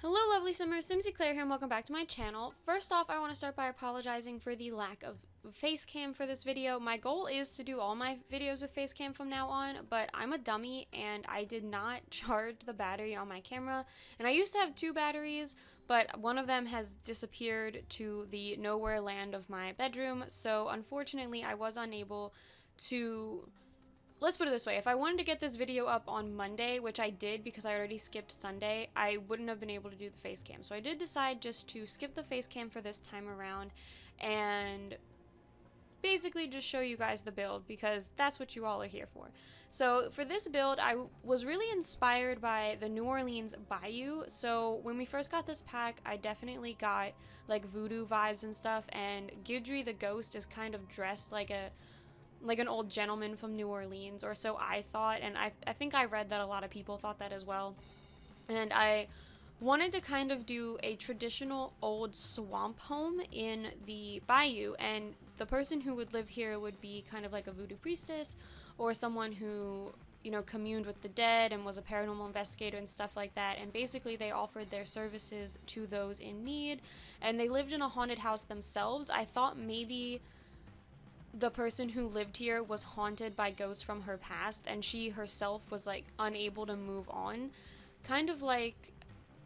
Hello lovely Simmers, Simsy Claire here and welcome back to my channel. First off, I want to start by apologizing for the lack of face cam for this video. My goal is to do all my videos with face cam from now on, but I'm a dummy and I did not charge the battery on my camera. And I used to have two batteries, but one of them has disappeared to the nowhere land of my bedroom, so unfortunately I was unable to... Let's put it this way, if I wanted to get this video up on Monday, which I did because I already skipped Sunday, I wouldn't have been able to do the face cam. So I did decide just to skip the face cam for this time around and basically just show you guys the build because that's what you all are here for. So for this build, I was really inspired by the New Orleans Bayou. So when we first got this pack, I definitely got like voodoo vibes and stuff, and Guidry the ghost is kind of dressed like an old gentleman from New Orleans, or so I thought, and I think I read that a lot of people thought that as well. And I wanted to kind of do a traditional old swamp home in the bayou, and the person who would live here would be kind of like a voodoo priestess or someone who, you know, communed with the dead and was a paranormal investigator and stuff like that. And basically they offered their services to those in need, and they lived in a haunted house themselves. I thought maybe the person who lived here was haunted by ghosts from her past, and she herself was like unable to move on. Kind of like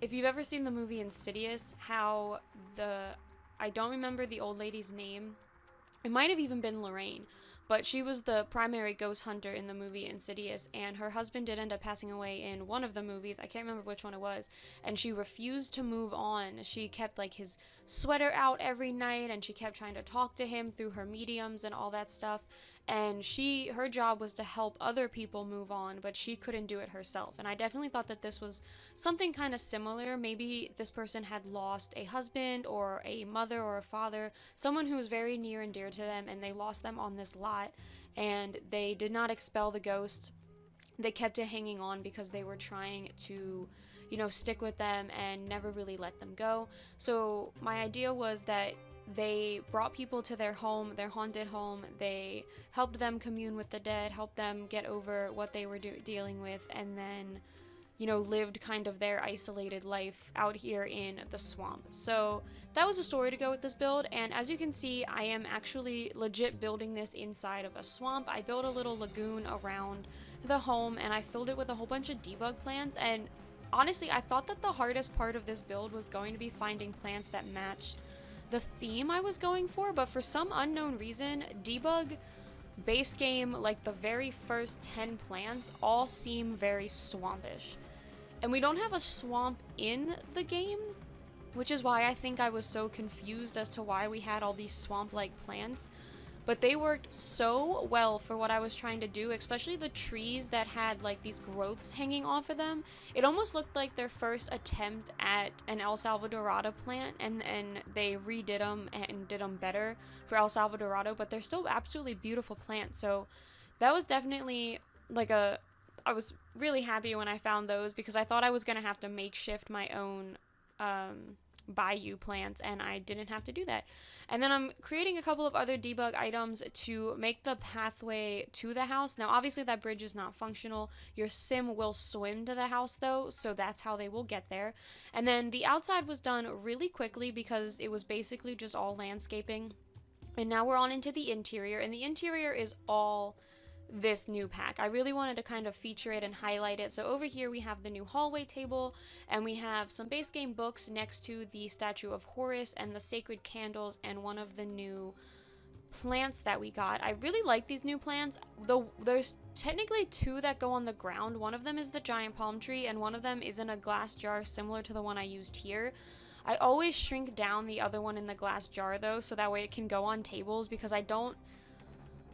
if you've ever seen the movie Insidious, how I don't remember the old lady's name. It might have even been Lorraine, but she was the primary ghost hunter in the movie Insidious, and her husband did end up passing away in one of the movies. I can't remember which one it was, and she refused to move on. She kept like his sweater out every night, and she kept trying to talk to him through her mediums and all that stuff. And her job was to help other people move on, but she couldn't do it herself. And I definitely thought that this was something kind of similar. Maybe this person had lost a husband or a mother or a father, someone who was very near and dear to them, and they lost them on this lot, and they did not expel the ghost. They kept it hanging on because they were trying to, you know, stick with them and never really let them go. So my idea was that they brought people to their home, their haunted home. They helped them commune with the dead, helped them get over what they were dealing with, and then, you know, lived kind of their isolated life out here in the swamp. So that was a story to go with this build, and as you can see, I am actually legit building this inside of a swamp. I built a little lagoon around the home, and I filled it with a whole bunch of debug plants. And honestly, I thought that the hardest part of this build was going to be finding plants that matched the theme I was going for, but for some unknown reason, debug base game, like the very first 10 plants, all seem very swampish. And we don't have a swamp in the game, which is why I think I was so confused as to why we had all these swamp-like plants. But they worked so well for what I was trying to do, especially the trees that had like these growths hanging off of them. It almost looked like their first attempt at an El Salvadorado plant, and they redid them and did them better for El Salvadorado, but they're still absolutely beautiful plants. So that was definitely like I was really happy when I found those, because I thought I was going to have to makeshift my own bayou plants, and I didn't have to do that. And then I'm creating a couple of other debug items to make the pathway to the house. Now obviously that bridge is not functional. Your sim will swim to the house though, so that's how they will get there. And then the outside was done really quickly because it was basically just all landscaping. And now we're on into the interior, and the interior is all this new pack. I really wanted to kind of feature it and highlight it. So over here we have the new hallway table, and we have some base game books next to the statue of Horus and the sacred candles and one of the new plants that we got. I really like these new plants, though there's technically two that go on the ground. One of them is the giant palm tree, and one of them is in a glass jar similar to the one I used here. I always shrink down the other one in the glass jar though, so that way it can go on tables, because I don't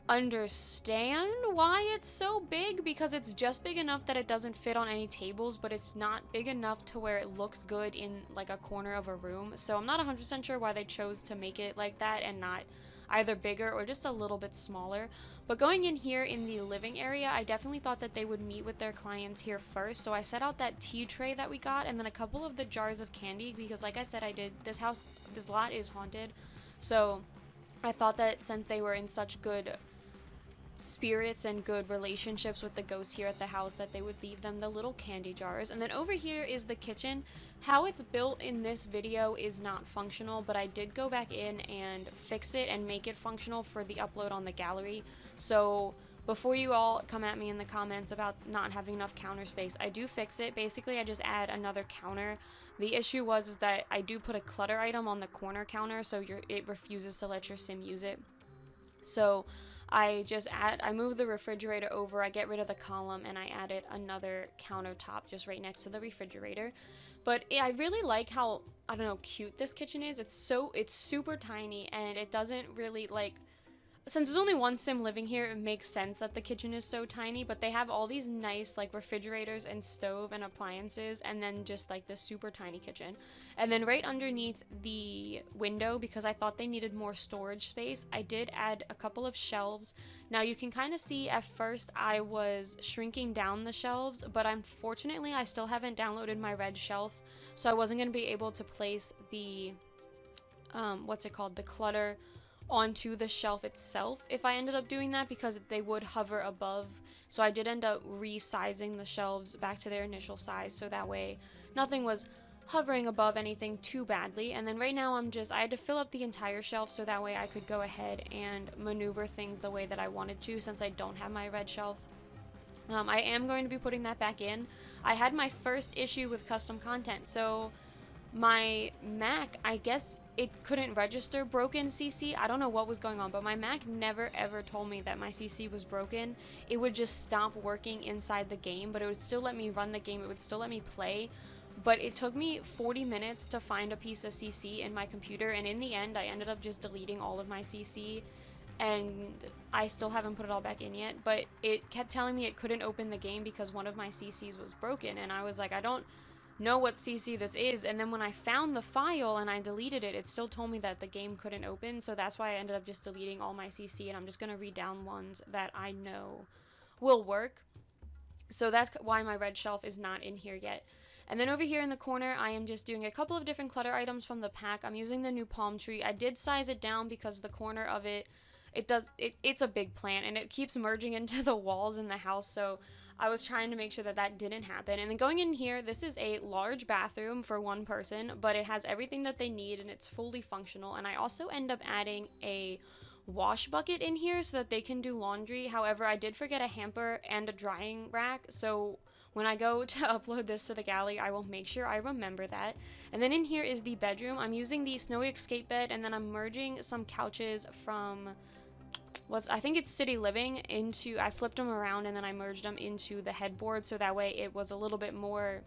understand why it's so big, because it's just big enough that it doesn't fit on any tables, but it's not big enough to where it looks good in like a corner of a room. So I'm not 100% sure why they chose to make it like that and not either bigger or just a little bit smaller. But going in here in the living area, I definitely thought that they would meet with their clients here first, so I set out that tea tray that we got, and then a couple of the jars of candy, because like I said, this lot is haunted. So I thought that since they were in such good spirits and good relationships with the ghosts here at the house, that they would leave them the little candy jars. And then over here is the kitchen. How it's built in this video is not functional, but I did go back in and fix it and make it functional for the upload on the gallery. So before you all come at me in the comments about not having enough counter space, I do fix it. Basically, I just add another counter. The issue was that I do put a clutter item on the corner counter, so it refuses to let your sim use it. So I move the refrigerator over, I get rid of the column, and I added another countertop just right next to the refrigerator. But I really like how, I don't know, cute this kitchen is. It's super tiny, and it doesn't really, like, since there's only one sim living here, it makes sense that the kitchen is so tiny, but they have all these nice, like, refrigerators and stove and appliances, and then just, like, this super tiny kitchen. And then right underneath the window, because I thought they needed more storage space, I did add a couple of shelves. Now, you can kind of see at first I was shrinking down the shelves, but unfortunately I still haven't downloaded my red shelf, so I wasn't going to be able to place the, the clutter onto the shelf itself if I ended up doing that, because they would hover above. So I did end up resizing the shelves back to their initial size, so that way nothing was hovering above anything too badly. And then right now I had to fill up the entire shelf so that way I could go ahead and maneuver things the way that I wanted to, since I don't have my red shelf. I am going to be putting that back in. I had my first issue with custom content, so my Mac, I guess it couldn't register broken CC. I don't know what was going on, but my Mac never ever told me that my CC was broken. It would just stop working inside the game, but it would still let me run the game. It would still let me play. But it took me 40 minutes to find a piece of CC in my computer, and in the end, I ended up just deleting all of my CC, and I still haven't put it all back in yet. But it kept telling me it couldn't open the game because one of my CCs was broken, and I was like, I don't know what CC this is. And then when I found the file and I deleted it, it still told me that the game couldn't open, so that's why I ended up just deleting all my CC, and I'm just gonna read down ones that I know will work. So that's why my red shelf is not in here yet. And then over here in the corner, I am just doing a couple of different clutter items from the pack. I'm using the new palm tree. I did size it down because the corner of it's a big plant, and it keeps merging into the walls in the house, so I was trying to make sure that that didn't happen. And then going in here, this is a large bathroom for one person, but it has everything that they need, and it's fully functional. And I also end up adding a wash bucket in here so that they can do laundry. However, I did forget a hamper and a drying rack, so when I go to upload this to the gallery, I will make sure I remember that. And then in here is the bedroom. I'm using the snowy escape bed, and then I'm merging some couches from, I think it's City Living, into, I flipped them around and then I merged them into the headboard, so that way it was a little bit more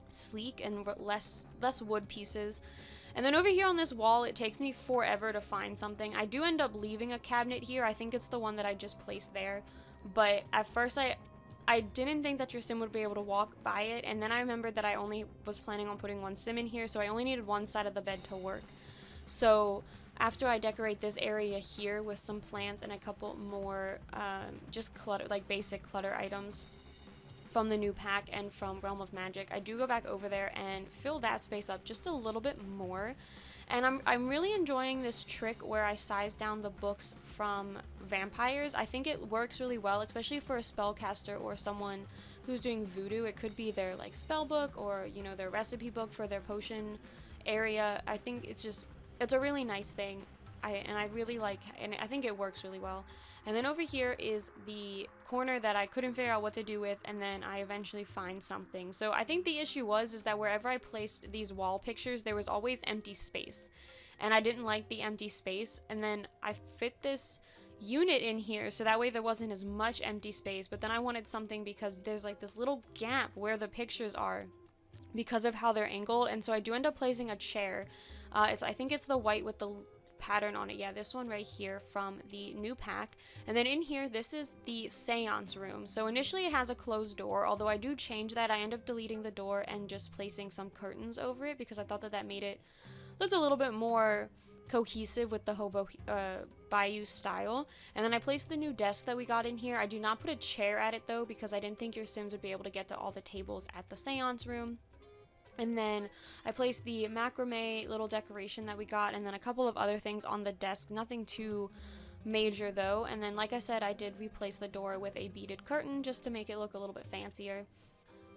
sleek and less wood pieces. And then over here on this wall, it takes me forever to find something. I do end up leaving a cabinet here. I think it's the one that I just placed there, but at first I didn't think that your sim would be able to walk by it, and then I remembered that I only was planning on putting one sim in here, so I only needed one side of the bed to work. So after I decorate this area here with some plants and a couple more just clutter, like basic clutter items from the new pack and from Realm of Magic, I do go back over there and fill that space up just a little bit more. And I'm really enjoying this trick where I size down the books from vampires. I think it works really well, especially for a spellcaster or someone who's doing voodoo. It could be their like spell book, or you know, their recipe book for their potion area. I think it's a really nice thing. I really like, and I think it works really well. And then over here is the corner that I couldn't figure out what to do with, and then I eventually find something. So I think the issue is that wherever I placed these wall pictures, there was always empty space, and I didn't like the empty space. And then I fit this unit in here so that way there wasn't as much empty space, but then I wanted something because there's like this little gap where the pictures are because of how they're angled, and so I do end up placing a chair. I think it's the white with the pattern on it. Yeah, this one right here from the new pack. And then in here, this is the seance room. So initially it has a closed door, although I do change that. I end up deleting the door and just placing some curtains over it because I thought that made it look a little bit more cohesive with the hobo Bayou style. And then I placed the new desk that we got in here. I do not put a chair at it though, because I didn't think your Sims would be able to get to all the tables at the seance room. And then I placed the macrame little decoration that we got, and then a couple of other things on the desk, nothing too major though. And then like I said, I did replace the door with a beaded curtain just to make it look a little bit fancier.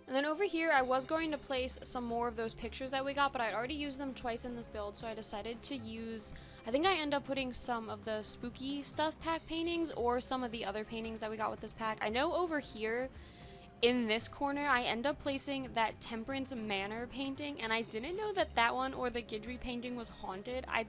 And then over here, I was going to place some more of those pictures that we got, but I'd already used them twice in this build, so I decided to use, I think I end up putting some of the spooky stuff pack paintings or some of the other paintings that we got with this pack. I know over here in this corner, I end up placing that Temperance Manor painting, and I didn't know that that one or the Guidry painting was haunted. I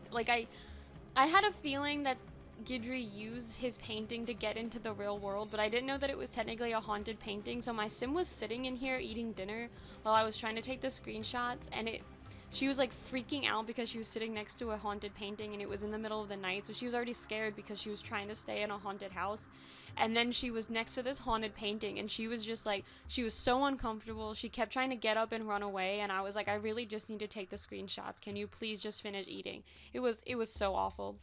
had a feeling that Guidry used his painting to get into the real world, but I didn't know that it was technically a haunted painting. So my sim was sitting in here eating dinner while I was trying to take the screenshots, and she was like freaking out because she was sitting next to a haunted painting and it was in the middle of the night, so she was already scared because she was trying to stay in a haunted house. And then she was next to this haunted painting and she was just like, she was so uncomfortable. She kept trying to get up and run away, and I was like, I really just need to take the screenshots. Can you please just finish eating? It was so awful.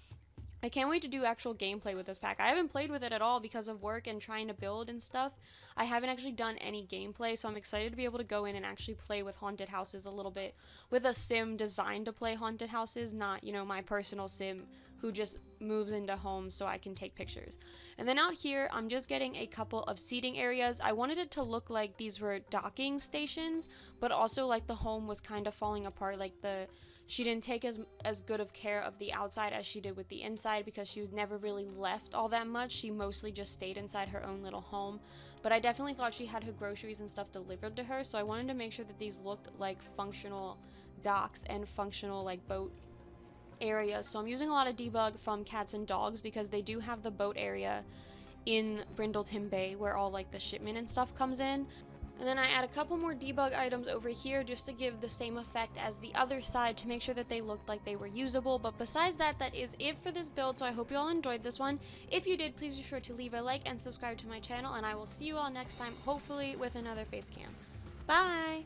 I can't wait to do actual gameplay with this pack. I haven't played with it at all because of work and trying to build and stuff. I haven't actually done any gameplay, so I'm excited to be able to go in and actually play with haunted houses a little bit with a sim designed to play haunted houses, not, you know, my personal sim who just moves into homes so I can take pictures. And then out here, I'm just getting a couple of seating areas. I wanted it to look like these were docking stations, but also like the home was kind of falling apart, like she didn't take as good of care of the outside as she did with the inside because she was never really left all that much. She mostly just stayed inside her own little home. But I definitely thought she had her groceries and stuff delivered to her, so I wanted to make sure that these looked like functional docks and functional like boat areas. So I'm using a lot of debug from Cats and Dogs because they do have the boat area in Brindleton Bay where all like the shipment and stuff comes in. And then I add a couple more debug items over here just to give the same effect as the other side to make sure that they looked like they were usable. But besides that, that is it for this build, so I hope you all enjoyed this one. If you did, please be sure to leave a like and subscribe to my channel, and I will see you all next time, hopefully with another face cam. Bye!